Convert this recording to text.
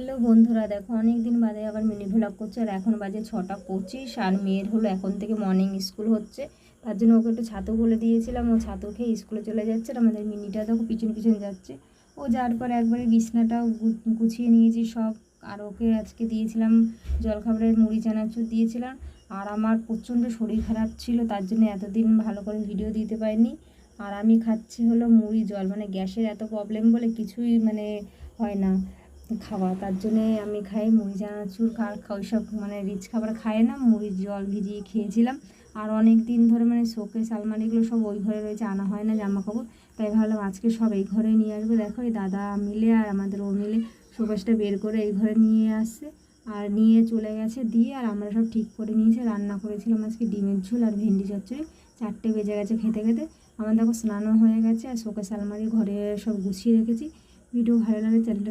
Hello বন্ধুরা, দেখো অনেক দিন বাদে আবার মিনি ভ্লগ করছে। আর এখন বাজে 6টা 25, আর মেয়ের হলো এখন থেকে মর্নিং স্কুল হচ্ছে। তার জন্য ওকে একটু ছাতু বলে দিয়েছিলাম, ও ছাতু খেয়ে স্কুলে চলে যাচ্ছে। আর আমাদের মিনিটা দেখো পিছন পিছন যাচ্ছে। ও যাওয়ার পর একবারে বিছনাটাও গুছিয়ে নিয়েছি সব। আর ওকে আজকে দিয়েছিলাম জলখাবারের মুড়ি চানাচুর দিয়েছিলাম। আর আমার প্রচণ্ড শরীর খারাপ ছিল, তার জন্য এতদিন ভালো করে ভিডিও দিতে পারিনি। আর আমি খাচ্ছি হলো মুড়ি জল, মানে গ্যাসের এত প্রবলেম বলে কিছুই মানে হয় না খাওয়া, তার জন্যে আমি খাই মুড়ি চানাচুর। ওইসব মানে রিচ খাবার খাই না, মুড়ির জল ভিজিয়ে খেয়েছিলাম। আর অনেক দিন ধরে মানে শোকেস আলমারিগুলো সব ওই ঘরে রয়েছে, আনা হয় না জামা কাপড়। তাই ভাবলাম আজকে সব এই ঘরে নিয়ে আসবো। দেখো এই দাদা মিলে আর আমাদের ও মিলে শোকেসটা বের করে এই ঘরে নিয়ে আসছে আর নিয়ে চলে গেছে দিয়ে। আর আমরা সব ঠিক করে নিয়েছি। রান্না করেছিলাম আজকে ডিমের ঝোল আর ভেন্ডি চচ্চড়ি। 4টে বেজে গেছে খেতে খেতে। আমার দেখো স্নানও হয়ে গেছে আর শোকেস আলমারি ঘরে সব গুছিয়ে রেখেছি। ভিডিও ভালো লাগে চ্যানেলটা